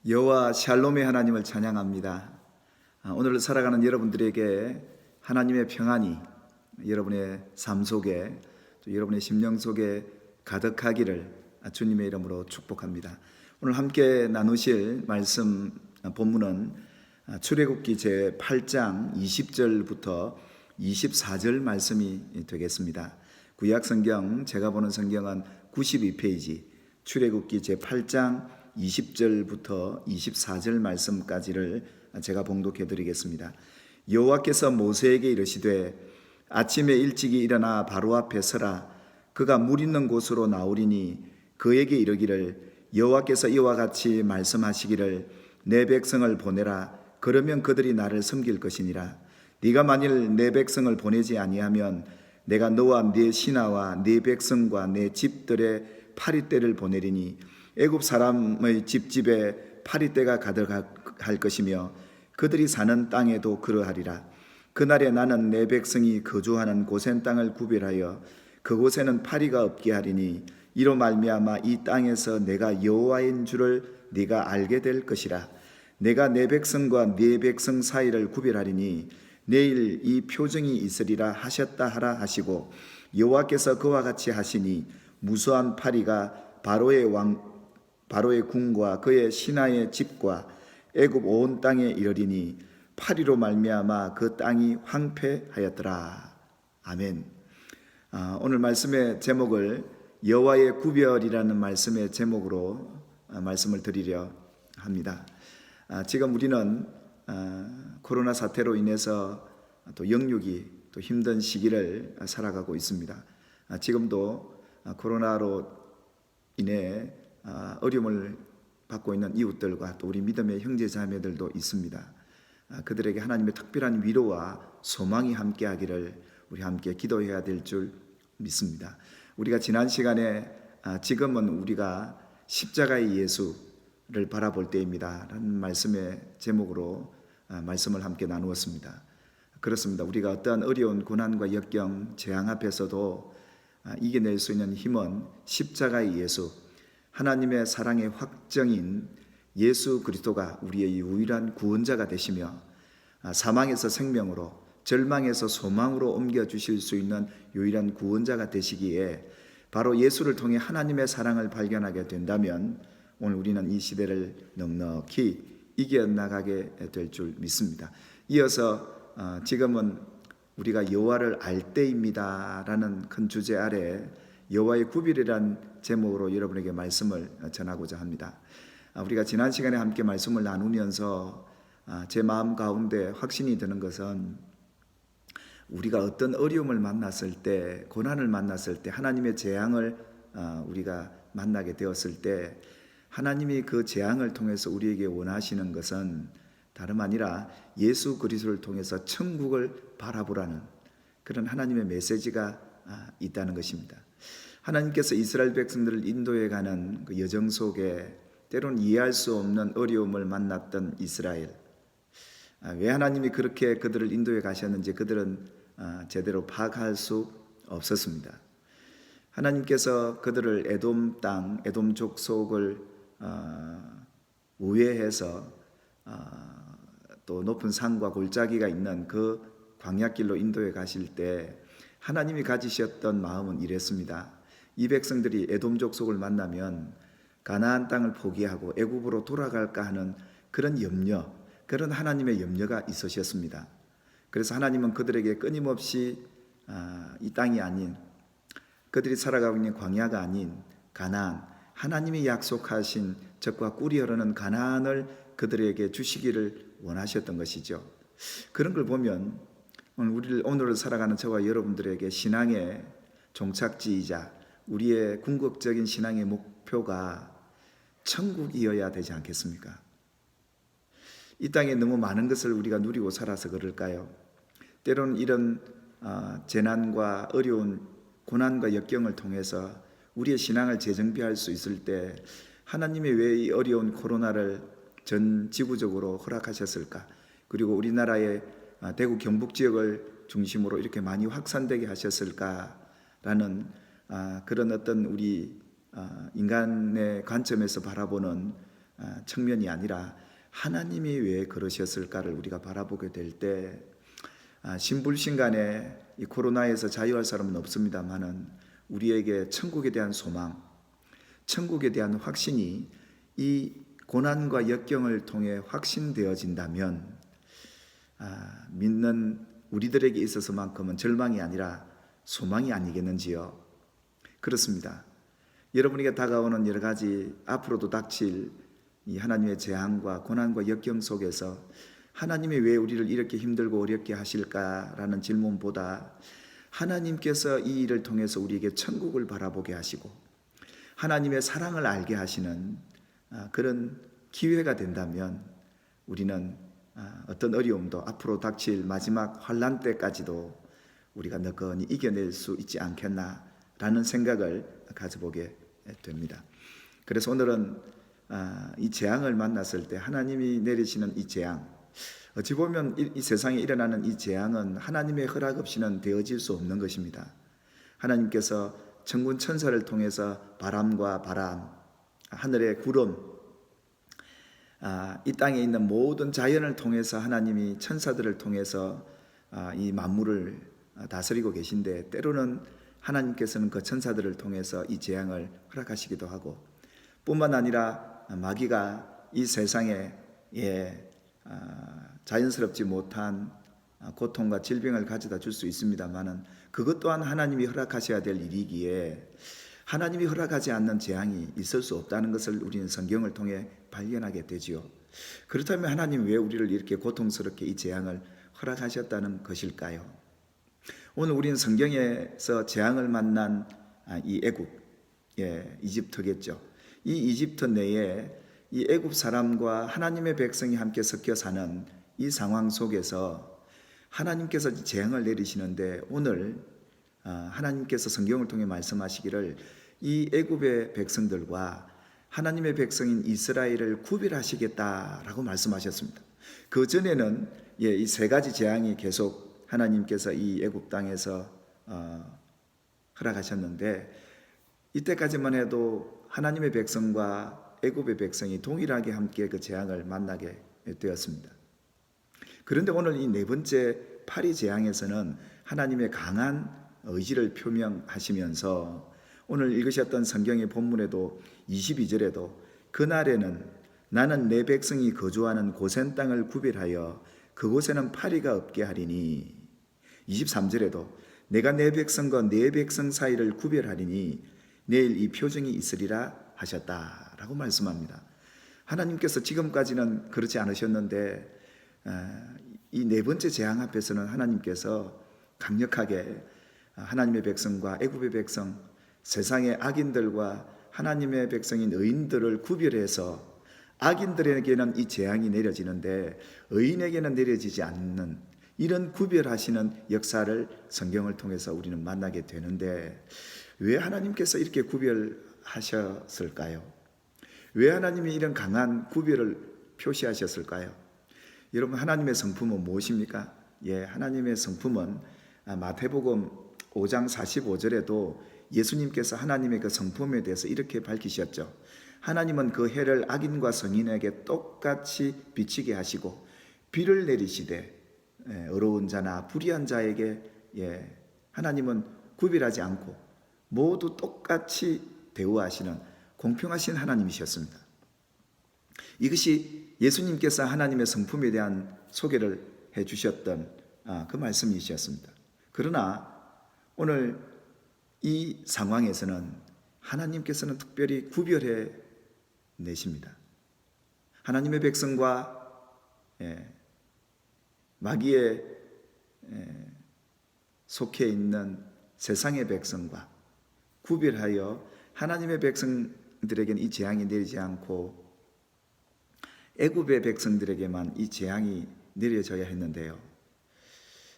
여호와 샬롬의 하나님을 찬양합니다. 오늘 살아가는 여러분들에게 하나님의 평안이 여러분의 삶 속에 또 여러분의 심령 속에 가득하기를 주님의 이름으로 축복합니다. 오늘 함께 나누실 말씀 본문은 출애굽기 제8장 20절부터 24절 말씀이 되겠습니다. 구약성경 제가 보는 성경은 92페이지 출애굽기 제8장 20절부터 24절 말씀까지를 제가 봉독해 드리겠습니다. 여호와께서 모세에게 이르시되 아침에 일찍이 일어나 바로 앞에 서라. 그가 물 있는 곳으로 나오리니 그에게 이르기를 여호와께서 이와 같이 말씀하시기를 내 백성을 보내라. 그러면 그들이 나를 섬길 것이니라. 네가 만일 내 백성을 보내지 아니하면 내가 너와 네 신하와 네 백성과 내 집들의 파리떼를 보내리니 애굽 사람의 집집에 파리떼가 가득할 것이며 그들이 사는 땅에도 그러하리라. 그날에 나는 내 백성이 거주하는 고센 땅을 구별하여 그곳에는 파리가 없게 하리니 이로 말미암아 이 땅에서 내가 여호와인 줄을 네가 알게 될 것이라. 내가 내 백성과 네 백성 사이를 구별하리니 내일 이 표정이 있으리라 하셨다 하라 하시고 여호와께서 그와 같이 하시니 무수한 파리가 바로의 궁과 그의 신하의 집과 애굽 온 땅에 이르리니 파리로 말미암아 그 땅이 황폐하였더라. 아멘. 오늘 말씀의 제목을 여호와의 구별이라는 말씀의 제목으로 말씀을 드리려 합니다. 지금 우리는 코로나 사태로 인해서 또 영육이 또 힘든 시기를 살아가고 있습니다. 지금도 코로나로 인해 어려움을 받고 있는 이웃들과 또 우리 믿음의 형제 자매들도 있습니다. 그들에게 하나님의 특별한 위로와 소망이 함께하기를 우리 함께 기도해야 될 줄 믿습니다. 우리가 지난 시간에 지금은 우리가 십자가의 예수를 바라볼 때입니다 라는 말씀의 제목으로 말씀을 함께 나누었습니다. 그렇습니다. 우리가 어떠한 어려운 고난과 역경, 재앙 앞에서도 이겨낼 수 있는 힘은 십자가의 예수, 하나님의 사랑의 확정인 예수 그리스도가 우리의 유일한 구원자가 되시며 사망에서 생명으로, 절망에서 소망으로 옮겨주실 수 있는 유일한 구원자가 되시기에 바로 예수를 통해 하나님의 사랑을 발견하게 된다면 오늘 우리는 이 시대를 넉넉히 이겨나가게 될 줄 믿습니다. 이어서 지금은 우리가 여호와를 알 때입니다 라는 큰 주제 아래 여호와의 구별이란 제목으로 여러분에게 말씀을 전하고자 합니다. 우리가 지난 시간에 함께 말씀을 나누면서 제 마음 가운데 확신이 드는 것은 우리가 어떤 어려움을 만났을 때, 고난을 만났을 때, 하나님의 재앙을 우리가 만나게 되었을 때 하나님이 그 재앙을 통해서 우리에게 원하시는 것은 다름 아니라 예수 그리스도를 통해서 천국을 바라보라는 그런 하나님의 메시지가 있다는 것입니다. 하나님께서 이스라엘 백성들을 인도해 가는 그 여정 속에 때로는 이해할 수 없는 어려움을 만났던 이스라엘, 왜 하나님이 그렇게 그들을 인도해 가셨는지 그들은 제대로 파악할 수 없었습니다. 하나님께서 그들을 에돔 땅, 에돔 족속을 우회해서 또 높은 산과 골짜기가 있는 그 광야길로 인도해 가실 때 하나님이 가지셨던 마음은 이랬습니다. 이 백성들이 에돔 족속을 만나면 가나안 땅을 포기하고 애굽으로 돌아갈까 하는 그런 염려, 그런 하나님의 염려가 있으셨습니다. 그래서 하나님은 그들에게 끊임없이 이 땅이 아닌, 그들이 살아가고 있는 광야가 아닌 가나안, 하나님이 약속하신 젖과 꿀이 흐르는 가나안을 그들에게 주시기를 원하셨던 것이죠. 그런 걸 보면 오늘을 살아가는 저와 여러분들에게 신앙의 종착지이자 우리의 궁극적인 신앙의 목표가 천국이어야 되지 않겠습니까? 이 땅에 너무 많은 것을 우리가 누리고 살아서 그럴까요? 때로는 이런 재난과 어려운 고난과 역경을 통해서 우리의 신앙을 재정비할 수 있을 때 하나님이 왜 이 어려운 코로나를 전 지구적으로 허락하셨을까? 그리고 우리나라의 대구 경북 지역을 중심으로 이렇게 많이 확산되게 하셨을까라는 그런 어떤 우리 인간의 관점에서 바라보는 측면이 아니라 하나님이 왜 그러셨을까를 우리가 바라보게 될 때 신불신간에 이 코로나에서 자유할 사람은 없습니다만은 우리에게 천국에 대한 소망, 천국에 대한 확신이 이 고난과 역경을 통해 확신되어진다면 믿는 우리들에게 있어서만큼은 절망이 아니라 소망이 아니겠는지요. 그렇습니다. 여러분에게 다가오는 여러 가지 앞으로도 닥칠 이 하나님의 재앙과 고난과 역경 속에서 하나님이 왜 우리를 이렇게 힘들고 어렵게 하실까라는 질문보다 하나님께서 이 일을 통해서 우리에게 천국을 바라보게 하시고 하나님의 사랑을 알게 하시는 그런 기회가 된다면 우리는 어떤 어려움도 앞으로 닥칠 마지막 환난 때까지도 우리가 너건히 이겨낼 수 있지 않겠나라는 생각을 가져보게 됩니다. 그래서 오늘은 이 재앙을 만났을 때 하나님이 내리시는 이 재앙, 어찌 보면 이 세상에 일어나는 이 재앙은 하나님의 허락 없이는 되어질 수 없는 것입니다. 하나님께서 천군 천사를 통해서 바람과 바람, 하늘의 구름, 이 땅에 있는 모든 자연을 통해서 하나님이 천사들을 통해서 이 만물을 다스리고 계신데 때로는 하나님께서는 그 천사들을 통해서 이 재앙을 허락하시기도 하고 뿐만 아니라 마귀가 이 세상에 자연스럽지 못한 고통과 질병을 가져다 줄 수 있습니다만은 그것 또한 하나님이 허락하셔야 될 일이기에 하나님이 허락하지 않는 재앙이 있을 수 없다는 것을 우리는 성경을 통해 발견하게 되지요. 그렇다면 하나님 왜 우리를 이렇게 고통스럽게 이 재앙을 허락하셨다는 것일까요? 오늘 우리는 성경에서 재앙을 만난 이 애굽, 이집트겠죠. 이 이집트 내에 이 애굽 사람과 하나님의 백성이 함께 섞여 사는 이 상황 속에서 하나님께서 재앙을 내리시는데 오늘 하나님께서 성경을 통해 말씀하시기를 이 애굽의 백성들과 하나님의 백성인 이스라엘을 구별하시겠다라고 말씀하셨습니다. 그 전에는 이 세 가지 재앙이 계속 하나님께서 이 애굽 땅에서 허락하셨는데 이때까지만 해도 하나님의 백성과 애굽의 백성이 동일하게 함께 그 재앙을 만나게 되었습니다. 그런데 오늘 이 네 번째 파리 재앙에서는 하나님의 강한 의지를 표명하시면서 오늘 읽으셨던 성경의 본문에도 22절에도 그날에는 나는 내 백성이 거주하는 고센 땅을 구별하여 그곳에는 파리가 없게 하리니 23절에도 내가 내 백성과 내 백성 사이를 구별하리니 내일 이 표징이 있으리라 하셨다라고 말씀합니다. 하나님께서 지금까지는 그렇지 않으셨는데 이 네 번째 재앙 앞에서는 하나님께서 강력하게 하나님의 백성과 애굽의 백성, 세상의 악인들과 하나님의 백성인 의인들을 구별해서 악인들에게는 이 재앙이 내려지는데 의인에게는 내려지지 않는 이런 구별하시는 역사를 성경을 통해서 우리는 만나게 되는데 왜 하나님께서 이렇게 구별하셨을까요? 왜 하나님이 이런 강한 구별을 표시하셨을까요? 여러분 하나님의 성품은 무엇입니까? 하나님의 성품은 마태복음 5장 45절에도 예수님께서 하나님의 그 성품에 대해서 이렇게 밝히셨죠. 하나님은 그 해를 악인과 성인에게 똑같이 비치게 하시고 비를 내리시되 어려운 자나 불의한 자에게 하나님은 구별하지 않고 모두 똑같이 대우하시는 공평하신 하나님이셨습니다. 이것이 예수님께서 하나님의 성품에 대한 소개를 해주셨던 그 말씀이셨습니다. 그러나 오늘 이 상황에서는 하나님께서는 특별히 구별해 내십니다. 하나님의 백성과 마귀에 속해 있는 세상의 백성과 구별하여 하나님의 백성들에게는 이 재앙이 내리지 않고 애굽의 백성들에게만 이 재앙이 내려져야 했는데요.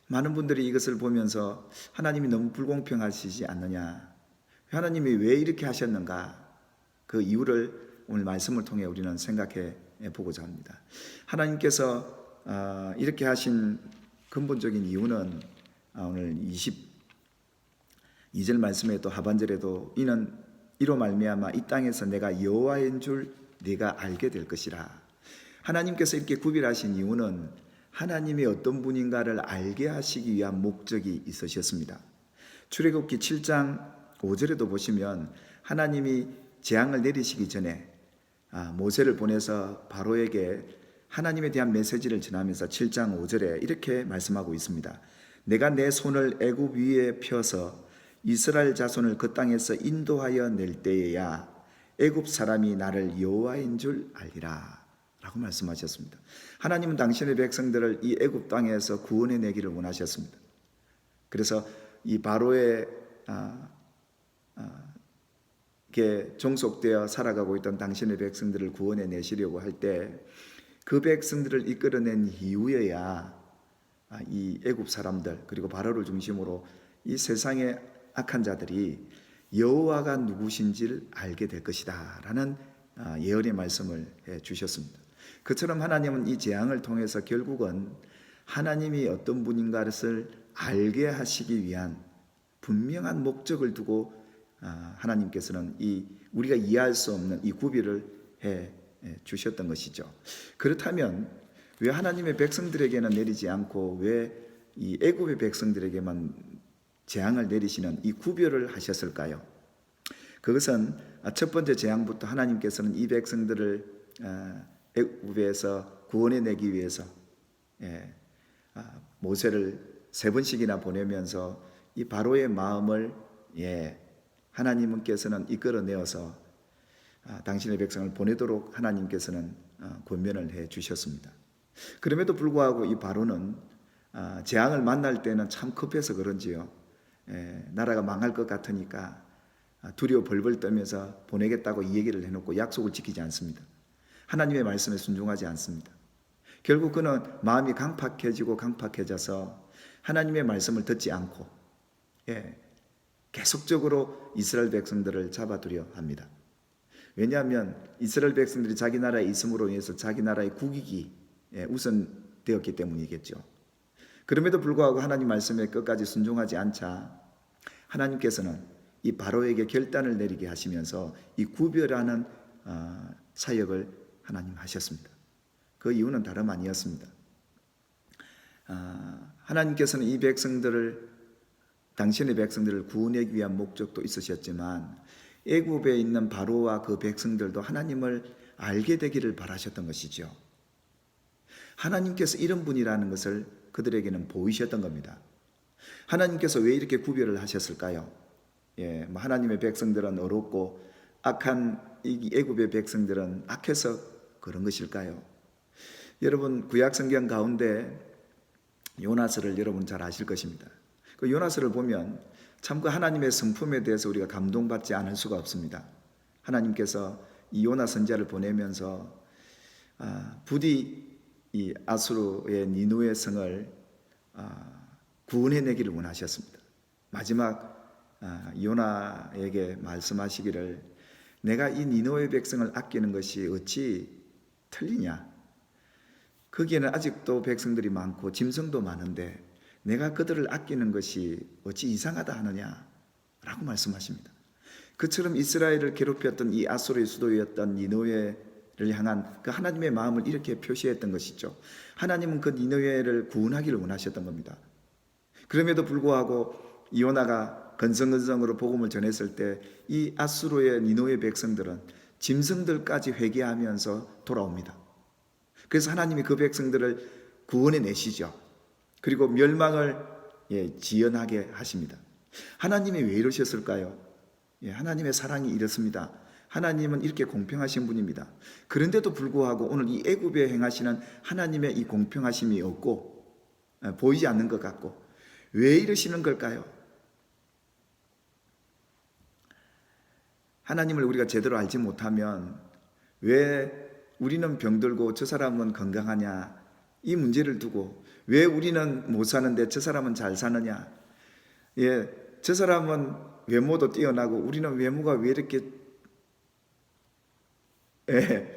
많은 분들이 이것을 보면서 하나님이 너무 불공평하시지 않느냐, 하나님이 왜 이렇게 하셨는가, 그 이유를 오늘 말씀을 통해 우리는 생각해 보고자 합니다. 하나님께서 이렇게 하신 근본적인 이유는 오늘 22절 말씀에 또 하반절에도 이는 이로 말미암아 이 땅에서 내가 여호와인 줄 네가 알게 될 것이라. 하나님께서 이렇게 구별하신 이유는 하나님이 어떤 분인가를 알게 하시기 위한 목적이 있으셨습니다. 출애굽기 7장 5절에도 보시면 하나님이 재앙을 내리시기 전에 모세를 보내서 바로에게 하나님에 대한 메시지를 전하면서 7장 5절에 이렇게 말씀하고 있습니다. 내가 내 손을 애굽 위에 펴서 이스라엘 자손을 그 땅에서 인도하여 낼 때에야 애굽 사람이 나를 여호와인 줄 알리라 라고 말씀하셨습니다. 하나님은 당신의 백성들을 이 애굽 땅에서 구원해 내기를 원하셨습니다. 그래서 이 바로의 종속되어 살아가고 있던 당신의 백성들을 구원해 내시려고 할 때 그 백성들을 이끌어낸 이후에야 이 애굽 사람들 그리고 바로를 중심으로 이 세상의 악한 자들이 여호와가 누구신지를 알게 될 것이다 라는 예언의 말씀을 해 주셨습니다. 그처럼 하나님은 이 재앙을 통해서 결국은 하나님이 어떤 분인가를 알게 하시기 위한 분명한 목적을 두고 하나님께서는 우리가 이해할 수 없는 이 구별을 해 주셨던 것이죠. 그렇다면 왜 하나님의 백성들에게는 내리지 않고 왜 이 애굽의 백성들에게만 재앙을 내리시는 이 구별을 하셨을까요? 그것은 첫 번째 재앙부터 하나님께서는 이 백성들을 애굽에서 구원해 내기 위해서 모세를 3번씩이나 보내면서 이 바로의 마음을 하나님께서는 이끌어내어서 당신의 백성을 보내도록 하나님께서는 권면을 해 주셨습니다. 그럼에도 불구하고 이 바로는 재앙을 만날 때는 참 급해서 그런지요. 나라가 망할 것 같으니까 두려워 벌벌 떨면서 보내겠다고 이 얘기를 해놓고 약속을 지키지 않습니다. 하나님의 말씀에 순종하지 않습니다. 결국 그는 마음이 강팍해져서 하나님의 말씀을 듣지 않고 계속적으로 이스라엘 백성들을 잡아두려 합니다. 왜냐하면 이스라엘 백성들이 자기 나라에 있음으로 인해서 자기 나라의 국익이 우선되었기 때문이겠죠. 그럼에도 불구하고 하나님 말씀에 끝까지 순종하지 않자 하나님께서는 이 바로에게 결단을 내리게 하시면서 이 구별하는 사역을 하나님 하셨습니다. 그 이유는 다름 아니었습니다. 하나님께서는 이 백성들을 당신의 백성들을 구원하기 위한 목적도 있으셨지만 애굽에 있는 바로와 그 백성들도 하나님을 알게 되기를 바라셨던 것이죠. 하나님께서 이런 분이라는 것을 그들에게는 보이셨던 겁니다. 하나님께서 왜 이렇게 구별을 하셨을까요? 하나님의 백성들은 어렵고 악한 이 애굽의 백성들은 악해서 그런 것일까요? 여러분 구약 성경 가운데 요나서를 여러분 잘 아실 것입니다. 그 요나서를 보면 참 그 하나님의 성품에 대해서 우리가 감동받지 않을 수가 없습니다. 하나님께서 이 요나 선지자를 보내면서 부디 이 아수르의 니누의 성을 구원해내기를 원하셨습니다. 마지막 요나에게 말씀하시기를 내가 이 니누의 백성을 아끼는 것이 어찌 틀리냐? 거기에는 아직도 백성들이 많고 짐승도 많은데 내가 그들을 아끼는 것이 어찌 이상하다 하느냐? 라고 말씀하십니다. 그처럼 이스라엘을 괴롭혔던 이 아수르의 수도였던 니느웨를 향한 그 하나님의 마음을 이렇게 표시했던 것이죠. 하나님은 그 니느웨를 구원하기를 원하셨던 겁니다. 그럼에도 불구하고 요나가 건성건성으로 복음을 전했을 때 이 아수르의 니느웨 백성들은 짐승들까지 회개하면서 돌아옵니다. 그래서 하나님이 그 백성들을 구원해 내시죠. 그리고 멸망을 지연하게 하십니다. 하나님이 왜 이러셨을까요? 하나님의 사랑이 이렇습니다. 하나님은 이렇게 공평하신 분입니다. 그런데도 불구하고 오늘 이 애굽에 행하시는 하나님의 이 공평하심이 없고 보이지 않는 것 같고 왜 이러시는 걸까요? 하나님을 우리가 제대로 알지 못하면 왜 우리는 병들고 저 사람은 건강하냐 이 문제를 두고 왜 우리는 못 사는데 저 사람은 잘 사느냐 저 사람은 외모도 뛰어나고 우리는 외모가 왜 이렇게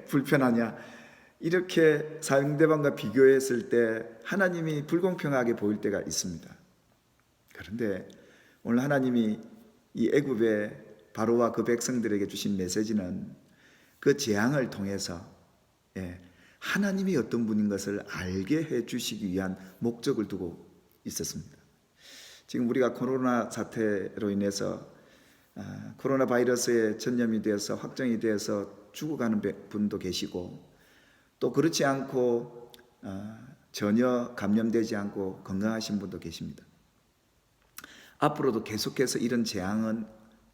불편하냐 이렇게 상대방과 비교했을 때 하나님이 불공평하게 보일 때가 있습니다. 그런데 오늘 하나님이 이 애굽의 바로와 그 백성들에게 주신 메시지는 그 재앙을 통해서 하나님이 어떤 분인 것을 알게 해 주시기 위한 목적을 두고 있었습니다. 지금 우리가 코로나 사태로 인해서 코로나 바이러스에 전염이 되어서 확정이 되어서 죽어가는 분도 계시고, 또 그렇지 않고 전혀 감염되지 않고 건강하신 분도 계십니다. 앞으로도 계속해서 이런 재앙은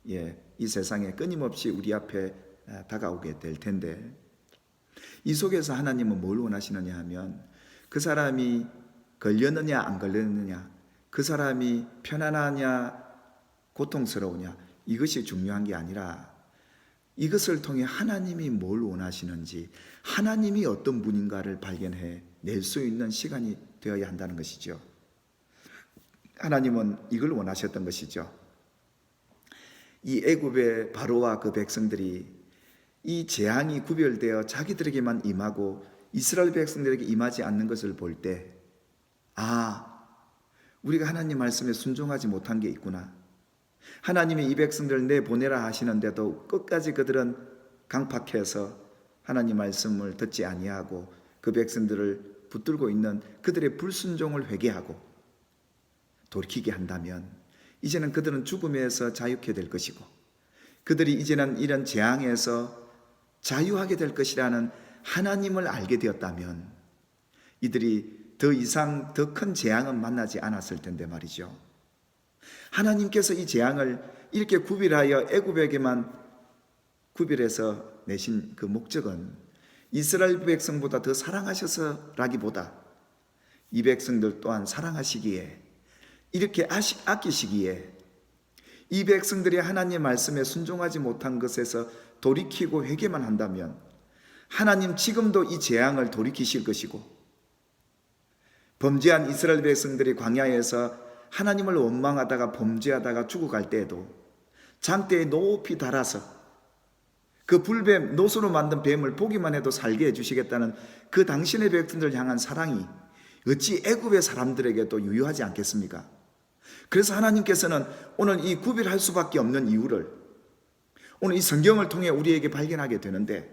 이 세상에 끊임없이 우리 앞에 다가오게 될 텐데, 이 속에서 하나님은 뭘 원하시느냐 하면, 그 사람이 걸렸느냐 안 걸렸느냐, 그 사람이 편안하냐 고통스러우냐, 이것이 중요한 게 아니라 이것을 통해 하나님이 뭘 원하시는지, 하나님이 어떤 분인가를 발견해 낼 수 있는 시간이 되어야 한다는 것이죠. 하나님은 이걸 원하셨던 것이죠. 이 애굽의 바로와 그 백성들이 이 재앙이 구별되어 자기들에게만 임하고 이스라엘 백성들에게 임하지 않는 것을 볼 때, 우리가 하나님 말씀에 순종하지 못한 게 있구나. 하나님이 이 백성들을 내보내라 하시는데도 끝까지 그들은 강팍해서 하나님 말씀을 듣지 아니하고 그 백성들을 붙들고 있는 그들의 불순종을 회개하고 돌이키게 한다면, 이제는 그들은 죽음에서 자유케 될 것이고, 그들이 이제는 이런 재앙에서 자유하게 될 것이라는 하나님을 알게 되었다면, 이들이 더 이상 더 큰 재앙은 만나지 않았을 텐데 말이죠. 하나님께서 이 재앙을 이렇게 구별하여 애굽에게만 구별해서 내신 그 목적은 이스라엘 백성보다 더 사랑하셔서라기보다 이 백성들 또한 사랑하시기에, 이렇게 아끼시기에, 이 백성들이 하나님의 말씀에 순종하지 못한 것에서 돌이키고 회개만 한다면 하나님 지금도 이 재앙을 돌이키실 것이고, 범죄한 이스라엘 백성들이 광야에서 하나님을 원망하다가 범죄하다가 죽어갈 때에도 장대에 높이 달아서 그 불뱀, 노수로 만든 뱀을 보기만 해도 살게 해주시겠다는 그 당신의 백성들 향한 사랑이 어찌 애굽의 사람들에게도 유효하지 않겠습니까? 그래서 하나님께서는 오늘 이 구별할 수밖에 없는 이유를 오늘 이 성경을 통해 우리에게 발견하게 되는데,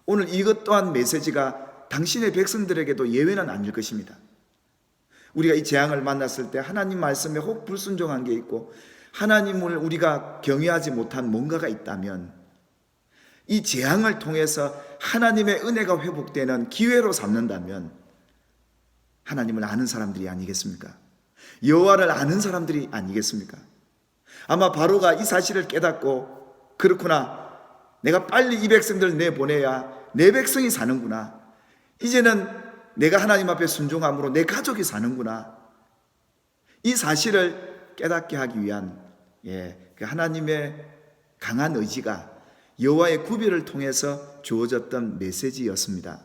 오늘 이것 또한 메시지가 당신의 백성들에게도 예외는 아닐 것입니다. 우리가 이 재앙을 만났을 때 하나님 말씀에 혹 불순종한 게 있고 하나님을 우리가 경외하지 못한 뭔가가 있다면, 이 재앙을 통해서 하나님의 은혜가 회복되는 기회로 삼는다면 하나님을 아는 사람들이 아니겠습니까? 여호와를 아는 사람들이 아니겠습니까? 아마 바로가 이 사실을 깨닫고, 그렇구나, 내가 빨리 이 백성들을 내보내야 내 백성이 사는구나, 이제는 내가 하나님 앞에 순종함으로 내 가족이 사는구나, 이 사실을 깨닫게 하기 위한 그 하나님의 강한 의지가 여호와의 구별을 통해서 주어졌던 메시지였습니다.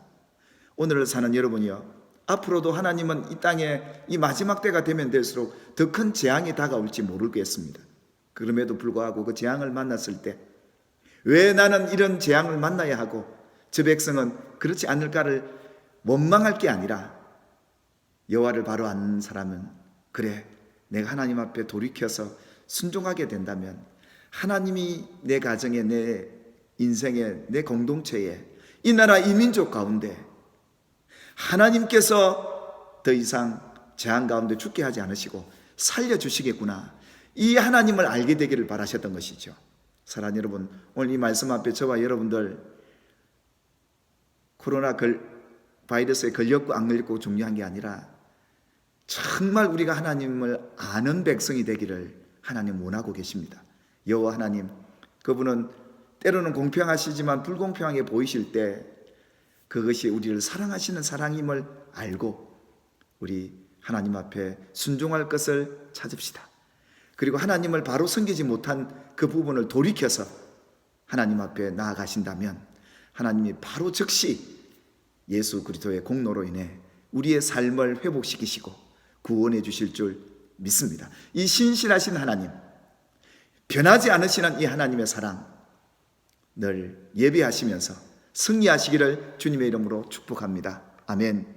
오늘을 사는 여러분이요, 앞으로도 하나님은 이 땅에 이 마지막 때가 되면 될수록 더 큰 재앙이 다가올지 모르겠습니다. 그럼에도 불구하고 그 재앙을 만났을 때 왜 나는 이런 재앙을 만나야 하고 저 백성은 그렇지 않을까를 원망할 게 아니라, 여호와를 바로 아는 사람은 그래, 내가 하나님 앞에 돌이켜서 순종하게 된다면 하나님이 내 가정에, 내 인생에, 내 공동체에, 이 나라 이 민족 가운데 하나님께서 더 이상 재앙 가운데 죽게 하지 않으시고 살려주시겠구나, 이 하나님을 알게 되기를 바라셨던 것이죠. 사랑하는 여러분, 오늘 이 말씀 앞에 저와 여러분들 코로나 바이러스에 걸렸고 안 걸렸고 중요한 게 아니라 정말 우리가 하나님을 아는 백성이 되기를 하나님 원하고 계십니다. 여호와 하나님, 그분은 때로는 공평하시지만 불공평하게 보이실 때 그것이 우리를 사랑하시는 사랑임을 알고 우리 하나님 앞에 순종할 것을 찾읍시다. 그리고 하나님을 바로 섬기지 못한 그 부분을 돌이켜서 하나님 앞에 나아가신다면 하나님이 바로 즉시 예수 그리스도의 공로로 인해 우리의 삶을 회복시키시고 구원해 주실 줄 믿습니다. 이 신실하신 하나님, 변하지 않으시는 이 하나님의 사랑 늘 예비하시면서 승리하시기를 주님의 이름으로 축복합니다. 아멘.